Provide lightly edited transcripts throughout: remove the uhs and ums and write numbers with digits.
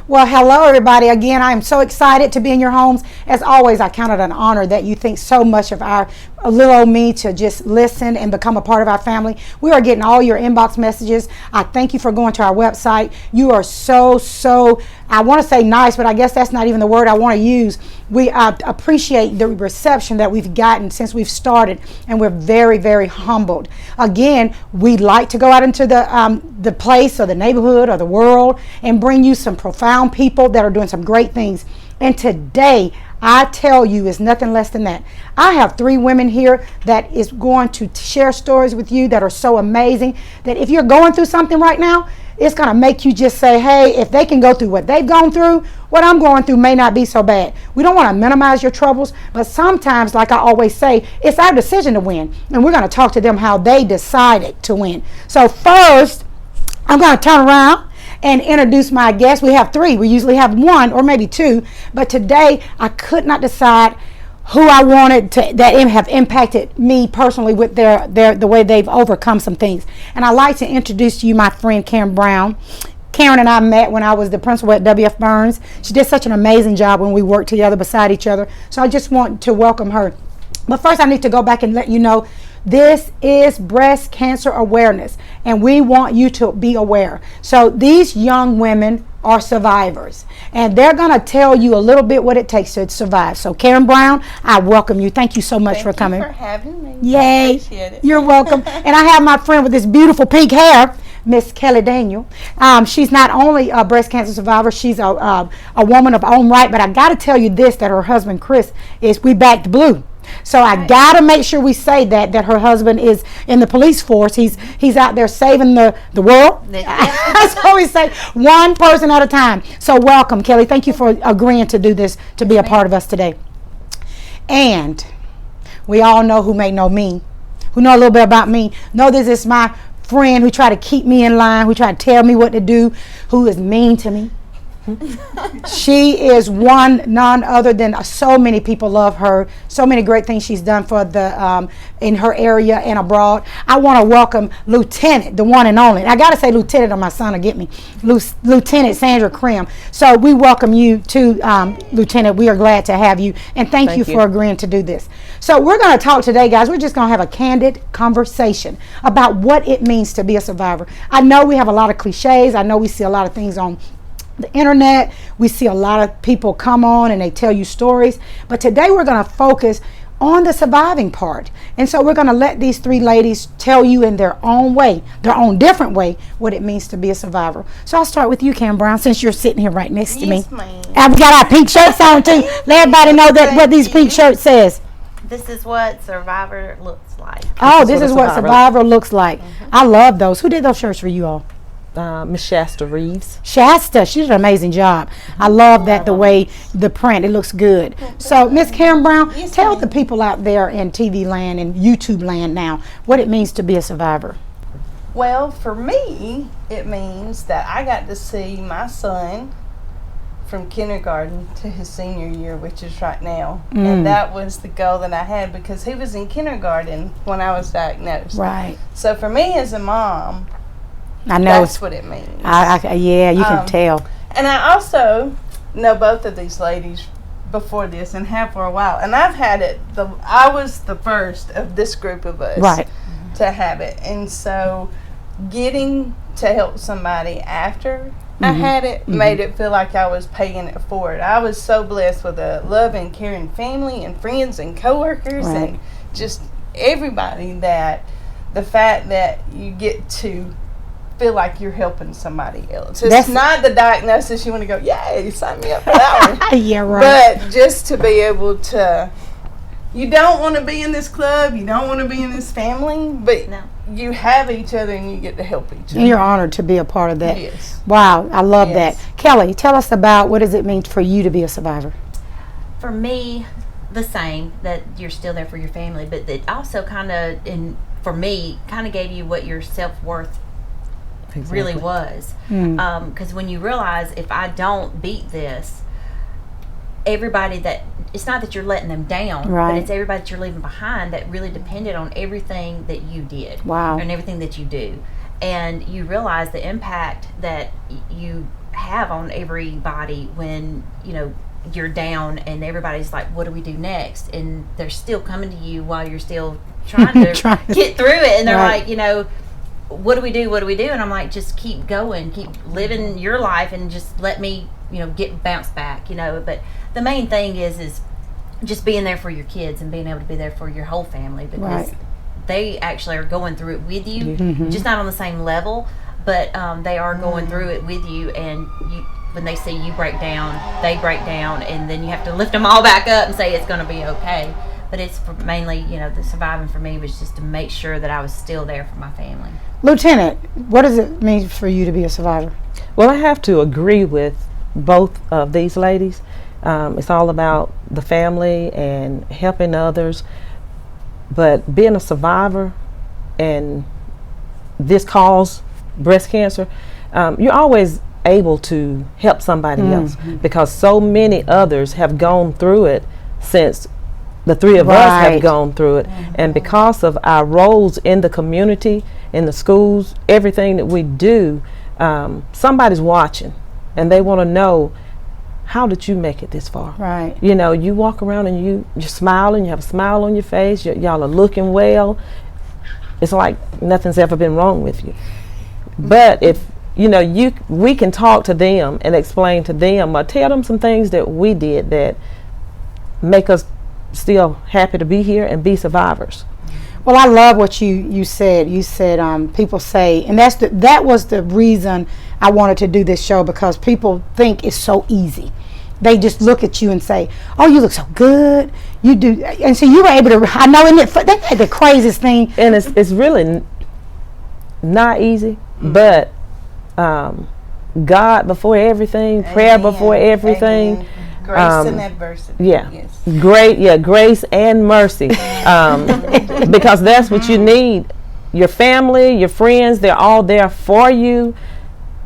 Well, hello, everybody. Again, I am so excited to be in your homes. As always, I count it an honor that you think so much of our little old me to just listen and become a part of our family. We are getting all your inbox messages. I thank you for going to our website. You are so, I want to say nice, but I guess that's not even the word I want to use. We appreciate the reception that we've gotten since we've started, and we're very, very humbled. Again, we'd like to go out into the place or the neighborhood or the world and bring you some profound people that are doing some great things. And today, I tell you, is nothing less than that. I have 3 women here that is going to share stories with you that are so amazing that if you're going through something right now, it's going to make you just say, hey, if they can go through what they've gone through, what I'm going through may not be so bad. We don't want to minimize your troubles, but sometimes, like I always say, it's our decision to win. And we're going to talk to them how they decided to win. So first, I'm going to turn around and introduce my guests. We have 3. We usually have 1 or maybe 2, but today I could not decide who I wanted to that have impacted me personally with the way they've overcome some things. And I'd like to introduce to you my friend Karen Brown. Karen and I met when I was the principal at W.F. Burns. She did such an amazing job when we worked together beside each other. So I just want to welcome her. But first I need to go back and let you know this is breast cancer awareness, and we want you to be aware. So these young women are survivors, and they're going to tell you a little bit what it takes to survive. So Karen Brown, I welcome you. Thank you so much for coming. Thank you for having me. Yay. I appreciate it. You're welcome. And I have my friend with this beautiful pink hair, Miss Kelly Daniel. She's not only a breast cancer survivor, she's a woman of own right, but I got to tell you this, that her husband Chris we backed blue. So I gotta make sure we say that her husband is in the police force. He's out there saving the world. That's what we say, one person at a time. So welcome, Kelly. Thank you for agreeing to do this, to be a part of us today. And we all know who may know me, who know a little bit about me. Know this is my friend who tried to keep me in line, who tried to tell me what to do, who is mean to me. She is none other than so many people love her. So many great things she's done for the in her area and abroad. I want to welcome Lieutenant, the one and only. I got to say Lieutenant, or my son will get me. Lieutenant Sandra Krim. So we welcome you to Lieutenant. We are glad to have you, and thank you for agreeing to do this. So we're going to talk today, guys. We're just going to have a candid conversation about what it means to be a survivor. I know we have a lot of cliches. I know we see a lot of things on the internet. We see a lot of people come on and they tell you stories, but today we're going to focus on the surviving part. And so we're going to let these 3 ladies tell you in their own way, their own different way, what it means to be a survivor. So I'll start with you, Karen Brown, since you're sitting here right next to me. Yes, ma'am. And we got our pink shirts on too. Let everybody know that what these pink shirts says. This is what Survivor looks like. Oh, this is what Survivor looks like. I love those. Who did those shirts for you all? Miss Shasta Reeves. Shasta, she did an amazing job. I love that, the way the print, it looks good. So Miss Karen Brown, tell the people out there in TV land and YouTube land now what it means to be a survivor. Well, for me, it means that I got to see my son from kindergarten to his senior year, which is right now. And that was the goal that I had, because he was in kindergarten when I was diagnosed. Right. So for me as a mom, I know. that's what it means. Yeah, you can tell. And I also know both of these ladies before this and have for a while. And I've had it. I was the first of this group of us to have it. And so getting to help somebody after I had it made it feel like I was paying it forward. I was so blessed with a loving, caring family and friends and coworkers and just everybody, that the fact that you get to feel like you're helping somebody else. It's not the diagnosis you want to go, yay, sign me up for that one. Yeah, right. But just to be able to, you don't want to be in this club, you don't want to be in this family, but you have each other and you get to help each other. And you're honored to be a part of that. Yes. Wow, I love that. Kelly, tell us about what does it mean for you to be a survivor? For me, the same, that you're still there for your family, but it also kind of, for me, kind of gave you what your self-worth really was. Because when you realize, if I don't beat this, everybody that, it's not that you're letting them down, but it's everybody that you're leaving behind that really depended on everything that you did. Wow. And everything that you do. and you realize the impact that you have on everybody when you're down and everybody's like, what do we do next? And they're still coming to you while you're still trying to get through it, and they're like, what do we do? And I'm like, just keep going, keep living your life, and just let me get bounced back. But the main thing is just being there for your kids and being able to be there for your whole family, because they actually are going through it with you, just not on the same level, but they are going through it with you, and when they see you break down, they break down, and then you have to lift them all back up and say it's going to be okay. But it's mainly, the surviving for me was just to make sure that I was still there for my family. Lieutenant, what does it mean for you to be a survivor? Well, I have to agree with both of these ladies. It's all about the family and helping others. But being a survivor and this cause, breast cancer, you're always able to help somebody else, because so many others have gone through it since the three of us have gone through it. And because of our roles in the community, in the schools, everything that we do, somebody's watching and they want to know, how did you make it this far? Right. You walk around and you're smiling, you have a smile on your face, y'all are looking well. It's like nothing's ever been wrong with you. But if we can talk to them and explain to them or tell them some things that we did that make us still happy to be here and be survivors. Well, I love what you said. You said people say, and that was the reason I wanted to do this show, because people think it's so easy. They just look at you and say, "Oh, you look so good. You do," and so you were able to. I know, isn't it? That's the craziest thing. And it's really not easy, but God before everything, prayer before everything. Amen. Grace and adversity. Yeah. Yes. Grace and mercy. Because that's what you need. Your family, your friends, they're all there for you,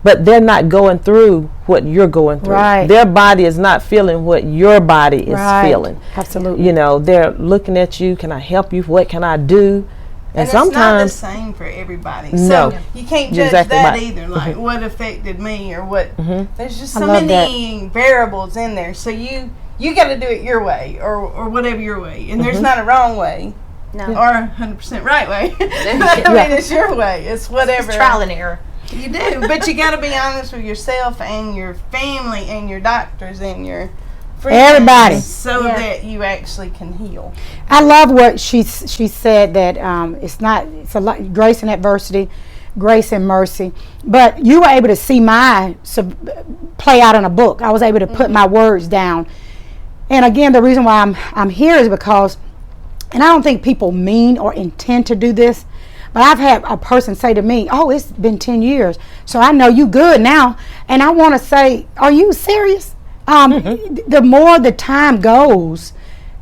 but they're not going through what you're going through. Right. Their body is not feeling what your body is feeling. Absolutely. They're looking at you. Can I help you? What can I do? And sometimes it's not the same for everybody. No. So you can't judge that either. Like what affected me or what. There's just so many variables in there. So you got to do it your way or whatever your way. And there's not a wrong way. No. Or 100% right way. I mean, it's your way. It's whatever. It's trial and error. You do. But you got to be honest with yourself and your family and your doctors and your friends. Everybody. So that you actually can heal. I love what she said, that it's a lot, grace and adversity, grace and mercy. But you were able to see my play out in a book. I was able to put my words down. And again, the reason why I'm here is because, and I don't think people mean or intend to do this, but I've had a person say to me, "Oh, it's been 10 years, so I know you good now." And I want to say, are you serious? The more the time goes,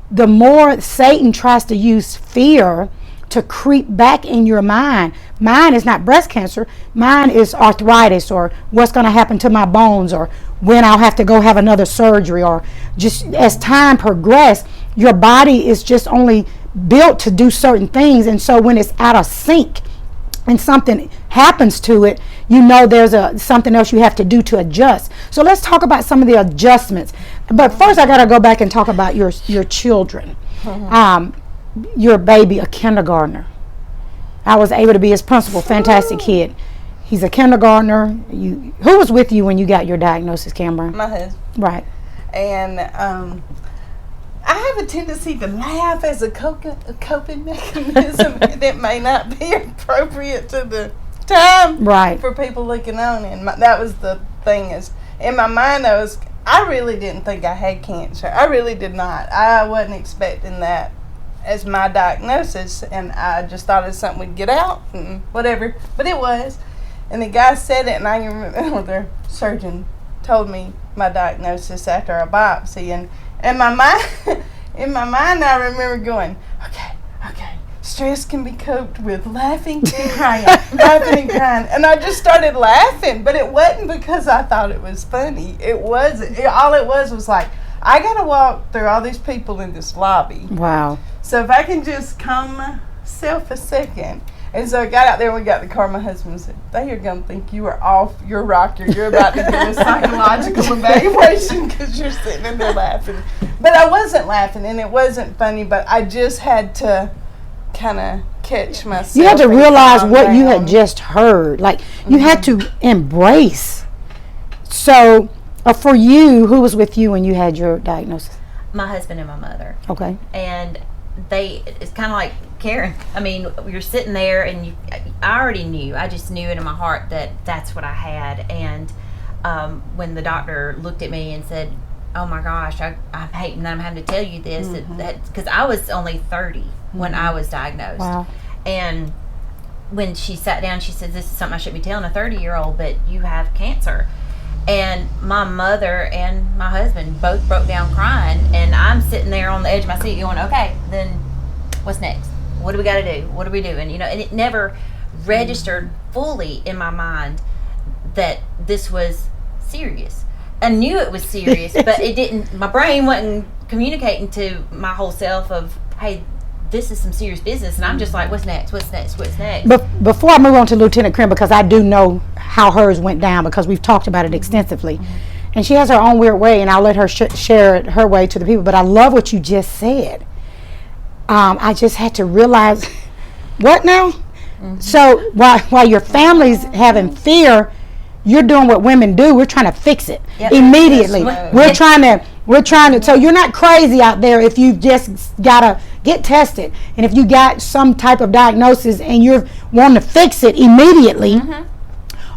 the more Satan tries to use fear to creep back in your mind. Mine is not breast cancer. Mine is arthritis, or what's going to happen to my bones, or when I'll have to go have another surgery, or just as time progresses, your body is just only built to do certain things. And so when it's out of sync and something happens to it, there's something else you have to do to adjust. So let's talk about some of the adjustments. But first I got to go back and talk about your children. Your baby, a kindergartner. I was able to be his principal. Fantastic kid. He's a kindergartner. Who was with you when you got your diagnosis, Cameron? My husband. Right. And I have a tendency to laugh as a coping mechanism that may not be appropriate to the time for people looking on. And that was the thing, is in my mind I really didn't think I had cancer. I really did not. I wasn't expecting that as my diagnosis, and I just thought it was something we'd get out and whatever. But it was. And the guy said it, and I remember the surgeon told me my diagnosis after a biopsy, and in my mind, I remember going, okay, stress can be coped with laughing and crying, laughing and crying, and I just started laughing. But it wasn't because I thought it was funny. All it was like, I gotta walk through all these people in this lobby. Wow. So if I can just calm myself a second, And so I got out there and we got in the car. My husband said, they are going to think you are off your rocker. You're about to do a psychological evaluation because you're sitting in there laughing. But I wasn't laughing and it wasn't funny, but I just had to kind of catch myself. You had to realize what you had just heard. Like, you had to embrace. So, for you, who was with you when you had your diagnosis? My husband and my mother. Okay. And it's kind of like Karen. I mean, you're sitting there and I already knew. I just knew it in my heart that that's what I had. And when the doctor looked at me and said, oh my gosh, I'm hating that I'm having to tell you this. Because I was only 30 when I was diagnosed. Wow. And when she sat down, she said, this is something I shouldn't be telling a 30-year-old, but you have cancer. And my mother and my husband both broke down crying, and I'm sitting there on the edge of my seat going, okay, then what's next? What do we got to do? What do we do? And, and it never registered fully in my mind that this was serious. I knew it was serious, but it didn't, my brain wasn't communicating to my whole self of, hey, this is some serious business. And I'm just like, what's next? What's next? What's next? But before I move on to Lieutenant Krim, because I do know how hers went down because we've talked about it extensively. And she has her own weird way, and I'll let her share it her way to the people. But I love what you just said. I just had to realize, what now? So while your family's having fear, you're doing what women do. We're trying to fix it immediately. We're trying to. So you're not crazy out there if you just gotta get tested, and if you got some type of diagnosis and you're wanting to fix it immediately,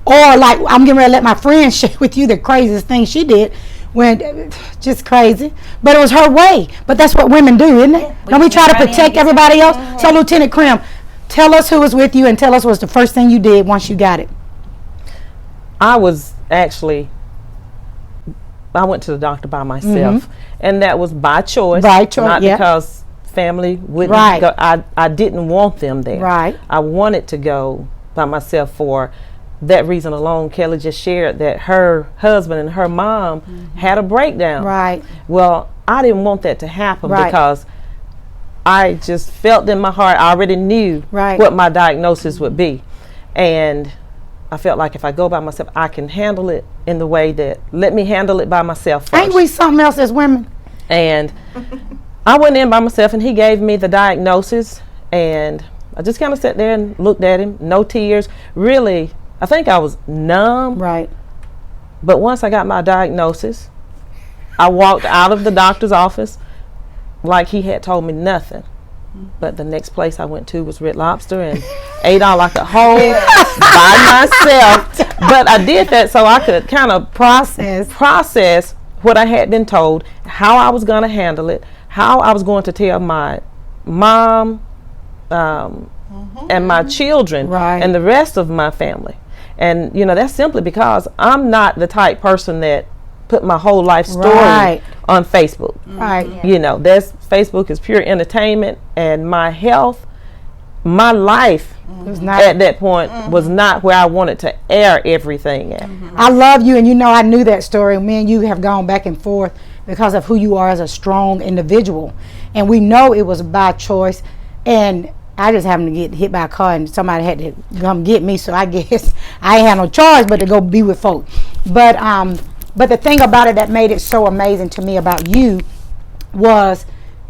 or like I'm getting ready to let my friend share with you the craziest thing she did. When just crazy, but it was her way. But that's what women do, isn't it? Don't we try to protect everybody else? So Lieutenant Krim, tell us who was with you and tell us what's the first thing you did once you got it. I went to the doctor by myself, and that was by choice. Not because family wouldn't go. I didn't want them there. Right. I wanted to go by myself for that reason alone. Kelly just shared that her husband and her mom had a breakdown. Right. Well, I didn't want that to happen because I just felt in my heart, I already knew what my diagnosis would be. And I felt like if I go by myself, I can handle it in the way that, let me handle it by myself first. Ain't we something else as women? And I went in by myself and he gave me the diagnosis, and I just kind of sat there and looked at him, no tears. Really, I think I was numb. Right. But once I got my diagnosis, I walked out of the doctor's office like he had told me nothing. But the next place I went to was Red Lobster and ate all I could hold by myself. But I did that so I could kind of process what I had been told, how I was going to handle it, how I was going to tell my mom and my children and the rest of my family. And, that's simply because I'm not the type person that put my whole life story on Facebook. Right. Facebook is pure entertainment, and my health, my life at that point was not where I wanted to air everything at. I love you, and I knew that story. Me and you have gone back and forth because of who you are as a strong individual, and we know it was by choice. And I just happened to get hit by a car, and somebody had to come get me, so I guess I ain't had no choice but to go be with folk. But the thing about it that made it so amazing to me about you was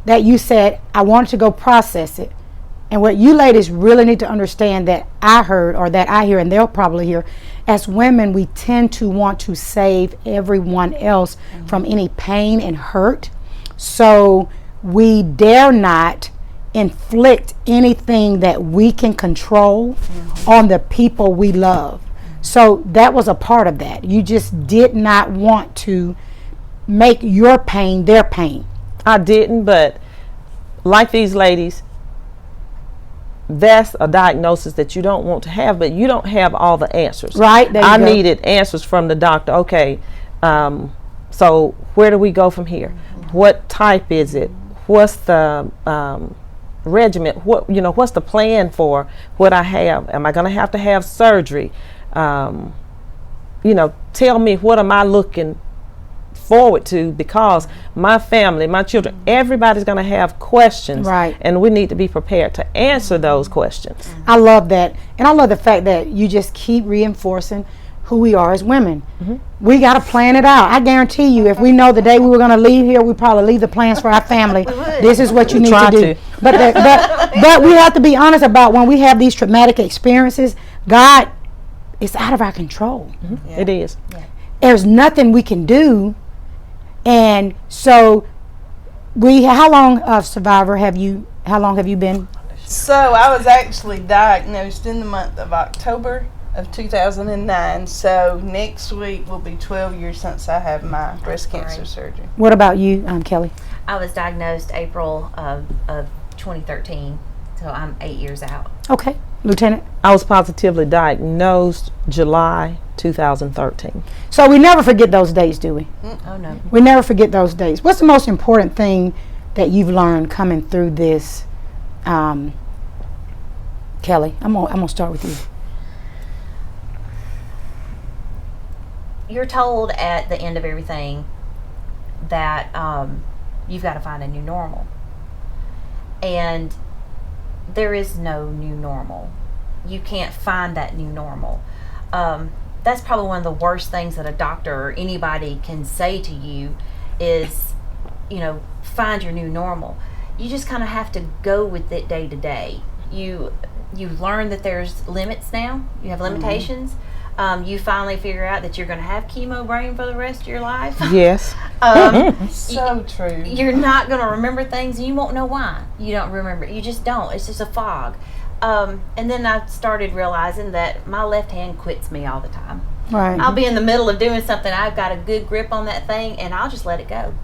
that you said, I wanted to go process it. And what you ladies really need to understand that I heard, or that I hear, and they'll probably hear, as women, we tend to want to save everyone else from any pain and hurt. So we dare not inflict anything that we can control on the people we love. So that was a part of that. You just did not want to make your pain their pain. I didn't, but like these ladies, that's a diagnosis that you don't want to have, but you don't have all the answers. Right. There you I go. needed answers from the doctor. Okay, so where do we go from here? What type is it? What's the regimen? What's the plan for what I have? Am I going to have surgery? Tell me, what am I looking forward to, because my family, my children, everybody's going to have questions, right? And we need to be prepared to answer those questions. I love that, and I love the fact that you just keep reinforcing who we are as women. We got to plan it out. I guarantee you, if we know the day we were going to leave here, we probably leave the plans for our family. This is what you need to do. But we have to be honest about when we have these traumatic experiences. God, it's out of our control. It is. There's nothing we can do. And so how long of survivor how long have you been? So I was actually diagnosed in the month of October of 2009. So next week will be 12 years since I had my breast cancer surgery. What about you, Kelly? I was diagnosed April of 2013, so I'm 8 years out. Okay. Lieutenant? I was positively diagnosed July 2013. So we never forget those days, do we? Oh, no. We never forget those days. What's the most important thing that you've learned coming through this? Kelly, I'm gonna start with you. You're told at the end of everything that you've got to find a new normal. And there is no new normal. You can't find that new normal. That's probably one of the worst things that a doctor or anybody can say to you is, find your new normal. You just kind of have to go with it day to day. You learn that there's limits now. You have limitations. You finally figure out that you're going to have chemo brain for the rest of your life. Yes. So true. You're not going to remember things, and you won't know why. You don't remember. You just don't. It's just a fog. And then I started realizing that my left hand quits me all the time. Right. I'll be in the middle of doing something. I've got a good grip on that thing, and I'll just let it go.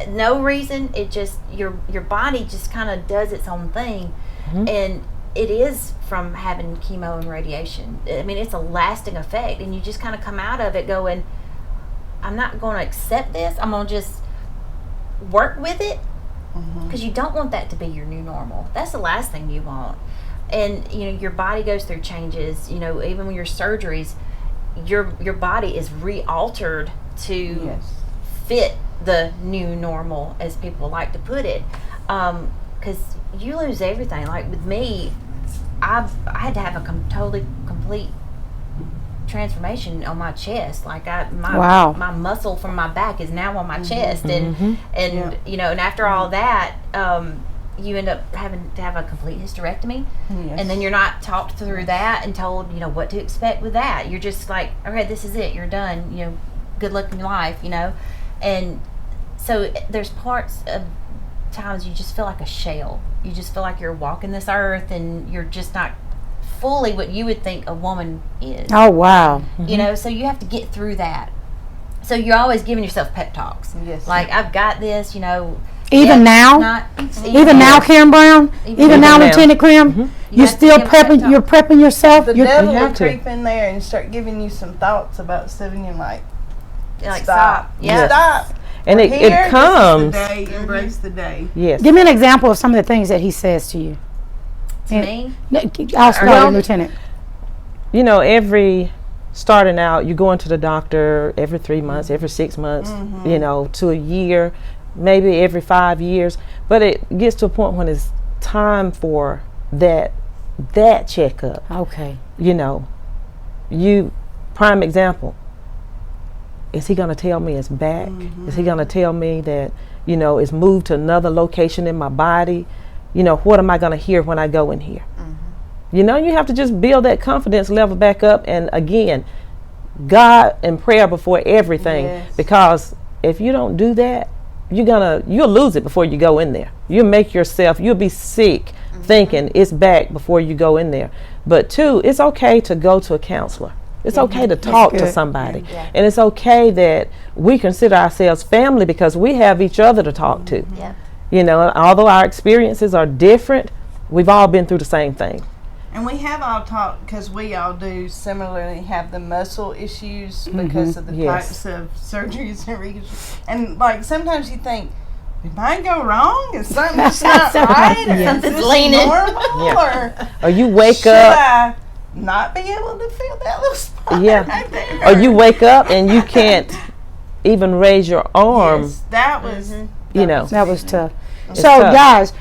No reason. It just your body just kind of does its own thing, and it is from having chemo and radiation. I mean, it's a lasting effect, and you just kind of come out of it going, I'm not going to accept this. I'm going to just work with it, because you don't want that to be your new normal. That's the last thing you want. And your body goes through changes. Even when your surgeries, your body is re-altered to fit the new normal, as people like to put it, because you lose everything. Like with me, I had to have a totally complete transformation on my chest. Like my muscle from my back is now on my chest, and after all that, you end up having to have a complete hysterectomy, and then you're not talked through that and told what to expect with that. You're just like, okay, this is it, you're done, good luck in your life, and so there's parts of times you just feel like a shell. You just feel like you're walking this earth, and you're just not fully what you would think a woman is. Oh, wow. So you have to get through that. So you're always giving yourself pep talks. Yes. Like, I've got this, Even now? Even now, Karen Brown? Even now, Lieutenant Crim? You're still prepping, you're prepping yourself? The devil will creep in there and start giving you some thoughts about stuff, and you're like, stop. Yeah. Stop. And it comes. This is the day, embrace the day. Yes. Give me an example of some of the things that he says to you. To me? I'll start with Lieutenant. Starting out, you're going to the doctor every 3 months, every 6 months, to a year, maybe every 5 years. But it gets to a point when it's time for that checkup. Okay. Prime example. Is he going to tell me it's back? Is he going to tell me that, it's moved to another location in my body? What am I going to hear when I go in here? You have to just build that confidence level back up. And again, God and prayer before everything. Because if you don't do that, you'll lose it before you go in there. You'll be sick thinking it's back before you go in there. But 2, it's okay to go to a counselor. It's okay to talk to somebody. And it's okay that we consider ourselves family, because we have each other to talk to. Although our experiences are different, we've all been through the same thing. And we have all talked, because we all do similarly have the muscle issues because of the types of surgeries and reconstruction. And like sometimes you think, did mine go wrong? Is something just not right? Or something's is this leaning. normal? Or you wake should up. I not be able to feel that little spot right there? Or you wake up and you can't even raise your arm. Yes, that was, that was tough. It's So, tough. guys,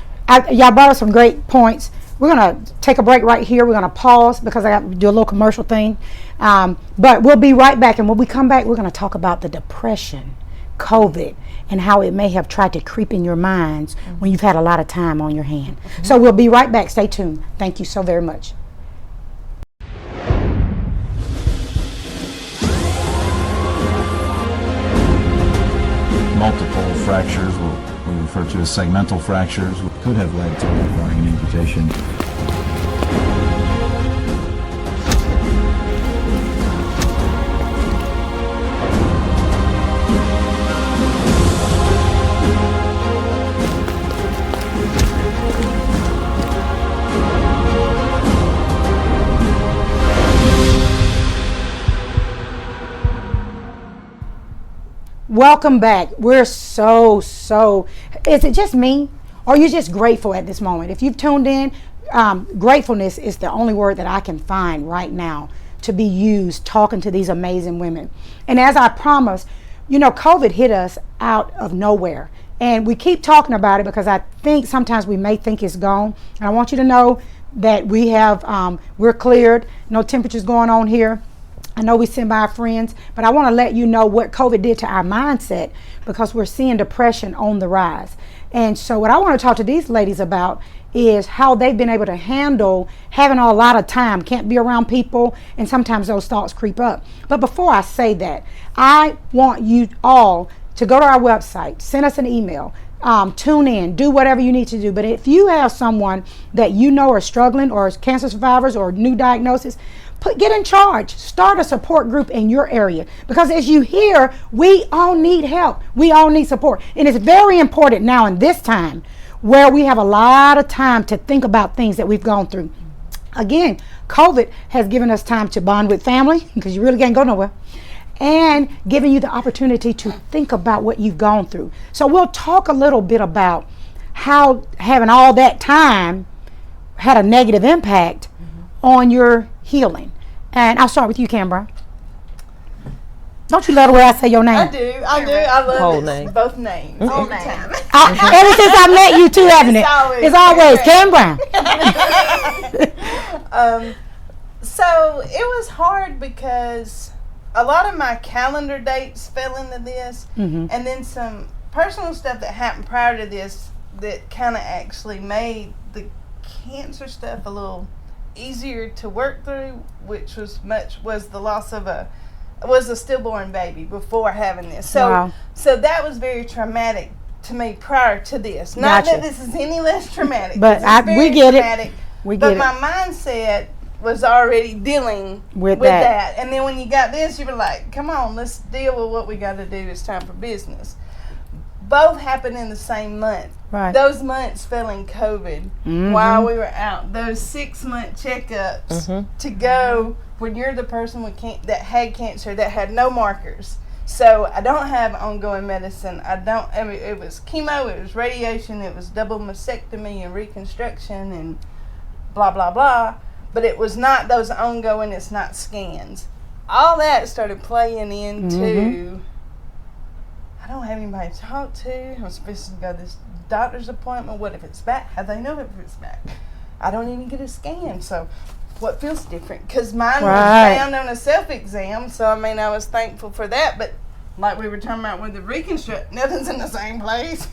y'all brought us some great points. We're going to take a break right here. We're going to pause because I got to do a little commercial thing. But we'll be right back. And when we come back, we're going to talk about the depression, COVID, and how it may have tried to creep in your minds when you've had a lot of time on your hand. So we'll be right back. Stay tuned. Thank you so very much. Multiple fractures, what we refer to as segmental fractures, could have led to requiring an amputation. Welcome back. We're so, is it just me? Or are you just grateful at this moment? If you've tuned in, gratefulness is the only word that I can find right now to be used talking to these amazing women. And as I promised, COVID hit us out of nowhere. And we keep talking about it because I think sometimes we may think it's gone. And I want you to know that we're cleared, no temperatures going on here. I know we send by our friends, but I want to let you know what COVID did to our mindset because we're seeing depression on the rise. And so what I want to talk to these ladies about is how they've been able to handle having a lot of time, can't be around people, and sometimes those thoughts creep up. But before I say that, I want you all to go to our website, send us an email, tune in, do whatever you need to do. But if you have someone that you know are struggling or is cancer survivors or new diagnosis, get in charge. Start a support group in your area because as you hear, we all need help. We all need support. And it's very important now in this time where we have a lot of time to think about things that we've gone through. Again, COVID has given us time to bond with family because you really can't go nowhere, and giving you the opportunity to think about what you've gone through. So we'll talk a little bit about how having all that time had a negative impact on your healing. And I'll start with you, Canberra. Don't you love the way I say your name? I do. I love Whole it. name. Both names. All the time. Ever since I met you two, haven't it? It's always Canberra. So it was hard because a lot of my calendar dates fell into this, and then some personal stuff that happened prior to this that kind of actually made the cancer stuff a little easier to work through, which was the loss of a stillborn baby before having this. So that was very traumatic to me prior to this. Not that this is any less traumatic, but we get it. But my mindset was already dealing with that. And then when you got this, you were like, come on, let's deal with what we got to do. It's time for business. Both happened in the same month. Right. Those months fell in COVID while we were out. Those 6-month checkups to go when you're the person that had cancer that had no markers. So I don't have ongoing medicine. It was chemo, it was radiation, it was double mastectomy and reconstruction and blah, blah, blah. But it was not those ongoing, it's not scans. All that started playing into... I don't have anybody to talk to. I'm supposed to go to this doctor's appointment. What if it's back? How do they know if it's back? I don't even get a scan. So what feels different? Because mine was found on a self-exam. So, I was thankful for that. But like we were talking about with the reconstruct, nothing's in the same place.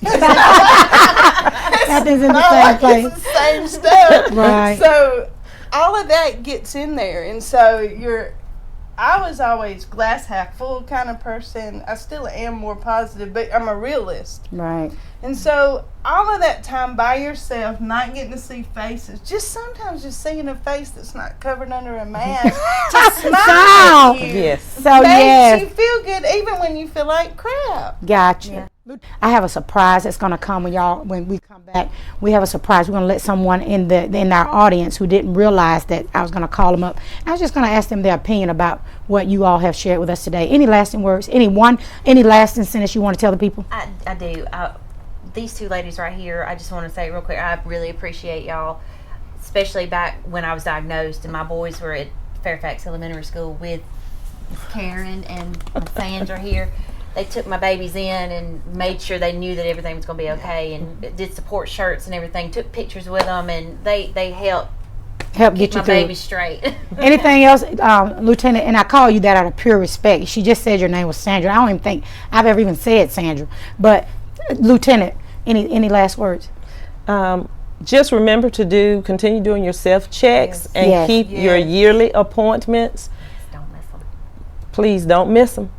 Nothing's in the same place. It's the same stuff. Right. So all of that gets in there. And so I was always glass half full kind of person. I still am more positive, but I'm a realist. Right. And so all of that time by yourself, not getting to see faces, sometimes just seeing a face that's not covered under a mask, just smile at you. Yes. So makes you feel good even when you feel like crap. Gotcha. Yeah. I have a surprise that's going to come when we come back. We have a surprise. We're going to let someone in our audience who didn't realize that I was going to call them up. I was just going to ask them their opinion about what you all have shared with us today. Any lasting words? Any lasting sentence you want to tell the people? I do. These two ladies right here, I just want to say real quick, I really appreciate y'all, especially back when I was diagnosed and my boys were at Fairfax Elementary School with Karen and Sandra here. they took my babies in and made sure they knew that everything was going to be okay, and did support shirts and everything. Took pictures with them, and they helped get keep you my through baby it. straight. Anything else, Lieutenant? And I call you that out of pure respect. She just said your name was Sandra. I don't even think I've ever even said Sandra. But Lieutenant, any last words? Just remember to continue doing your self-checks and keep your yearly appointments. Don't miss them. Please don't miss them.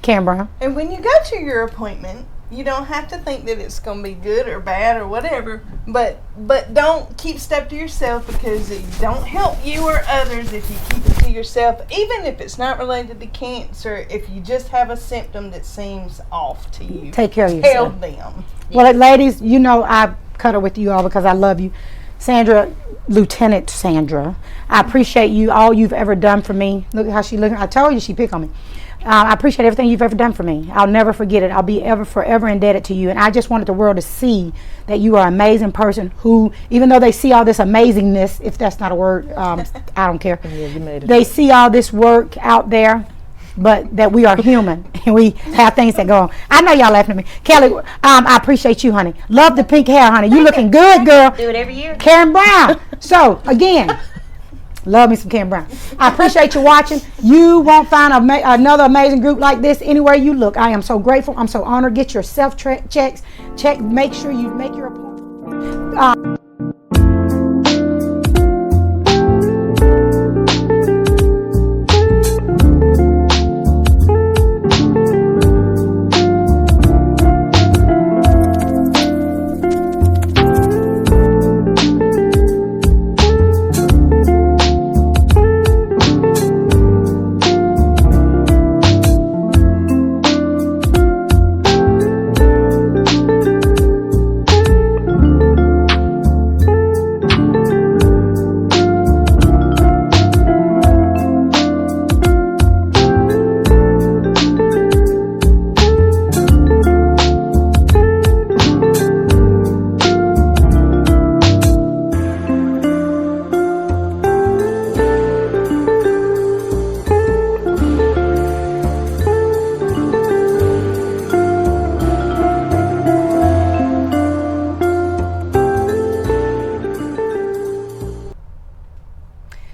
Karen Brown. And when you go to your appointment, you don't have to think that it's going to be good or bad or whatever, but don't keep stuff to yourself, because it don't help you or others if you keep it to yourself, even if it's not related to cancer. If you just have a symptom that seems off to you, Take care of tell yourself. them. Well, ladies, you know I cuddle with you all because I love you. Sandra, Lieutenant Sandra, I appreciate you, all you've ever done for me. Look at how she looking. I told you she picked on me. I appreciate everything you've ever done for me. I'll never forget it. I'll be forever indebted to you. And I just wanted the world to see that you are an amazing person who, even though they see all this amazingness, if that's not a word, I don't care. Yeah, you made it. They see all this work out there, but that we are human and we have things that go on. I know y'all laughing at me. Kelly, I appreciate you, honey. Love the pink hair, honey. You looking good, girl. Do it every year. Karen Brown. So, again, love me some Karen Brown. I appreciate you watching. You won't find another amazing group like this anywhere you look. I am so grateful. I'm so honored. Get your self-checks. Make sure you make your appointment.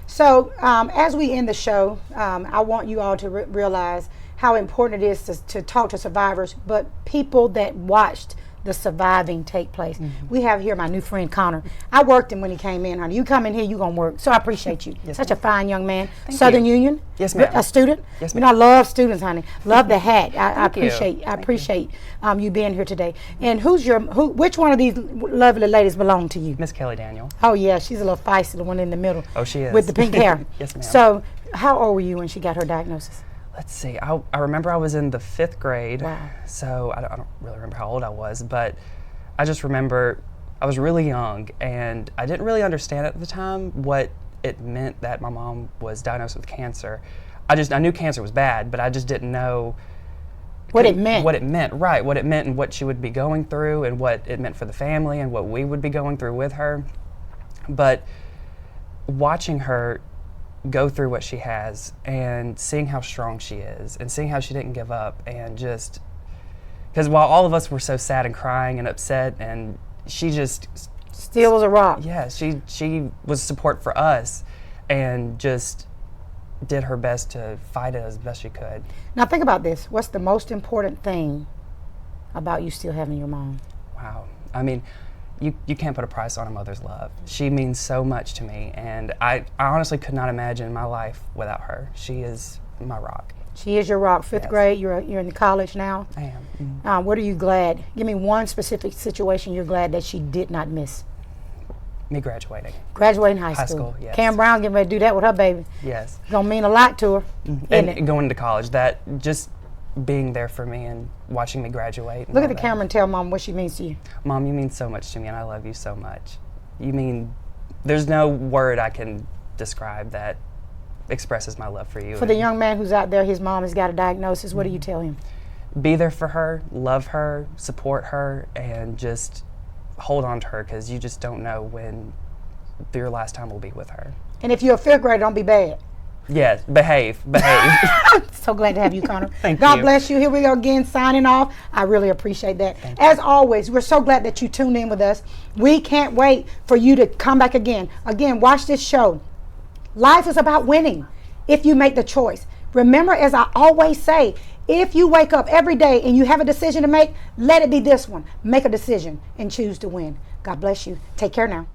So as we end the show, I want you all to realize how important it is to talk to survivors, but people that watched the surviving take place. Mm-hmm. We have here my new friend Connor. I worked him when he came in, honey. You come in here, you gonna work. So I appreciate you. Yes, Such ma'am. a fine young man. Thank Southern you. Union. Yes, ma'am. A student. Yes, You ma'am. know, I love students, honey. Love the hat. I Thank you. appreciate. I Thank appreciate you being here today. And which one of these lovely ladies belong to you? Miss Kelly Daniel. Oh yeah, she's a little feisty, the one in the middle. Oh, she is. With the pink hair. Yes, ma'am. So how old were you when she got her diagnosis? Let's see. I remember I was in the 5th grade. Wow. So I don't really remember how old I was, but I just remember I was really young, and I didn't really understand at the time what it meant that my mom was diagnosed with cancer. I knew cancer was bad, but I just didn't know What it meant. What it meant, right. What it meant and what she would be going through and what it meant for the family and what we would be going through with her. But watching her go through what she has and seeing how strong she is and seeing how she didn't give up, and just because while all of us were so sad and crying and upset, and she just Still was a rock. yeah, she was support for us and just did her best to fight it as best she could. Now think about this. What's the most important thing about you still having your mom? Wow. I mean, you can't put a price on a mother's love. She means so much to me, and I honestly could not imagine my life without her. She is my rock. She is your rock. 5th Yes. grade. You're in college now. I am. Mhm. What are you glad? Give me one specific situation you're glad that she did not miss. Me graduating. Graduating high High school. school, yes. Cam Brown getting ready to do that with her baby. Yes. Gonna mean a lot to her. Isn't it? And going to college, that just being there for me and watching me graduate. and Look all at the that. camera and tell mom what she means to you. Mom, you mean so much to me, and I love you so much. You mean, there's no word I can describe that expresses my love for you. For the And young man who's out there, his mom has got a diagnosis. What do you tell him? be there for her, love her, support her, and just hold on to her, because you just don't know when your last time will be with her. And if you're a 5th grader, don't be bad. Yes, behave. So glad to have you, Connor. Thank God you. bless you. Here we go again, signing off. I really appreciate that. As always, we're so glad that you tuned in with us. We can't wait for you to come back again. Again, watch this show. Life is about winning if you make the choice. Remember, as I always say, if you wake up every day and you have a decision to make, let it be this one. Make a decision and choose to win. God bless you. Take care now.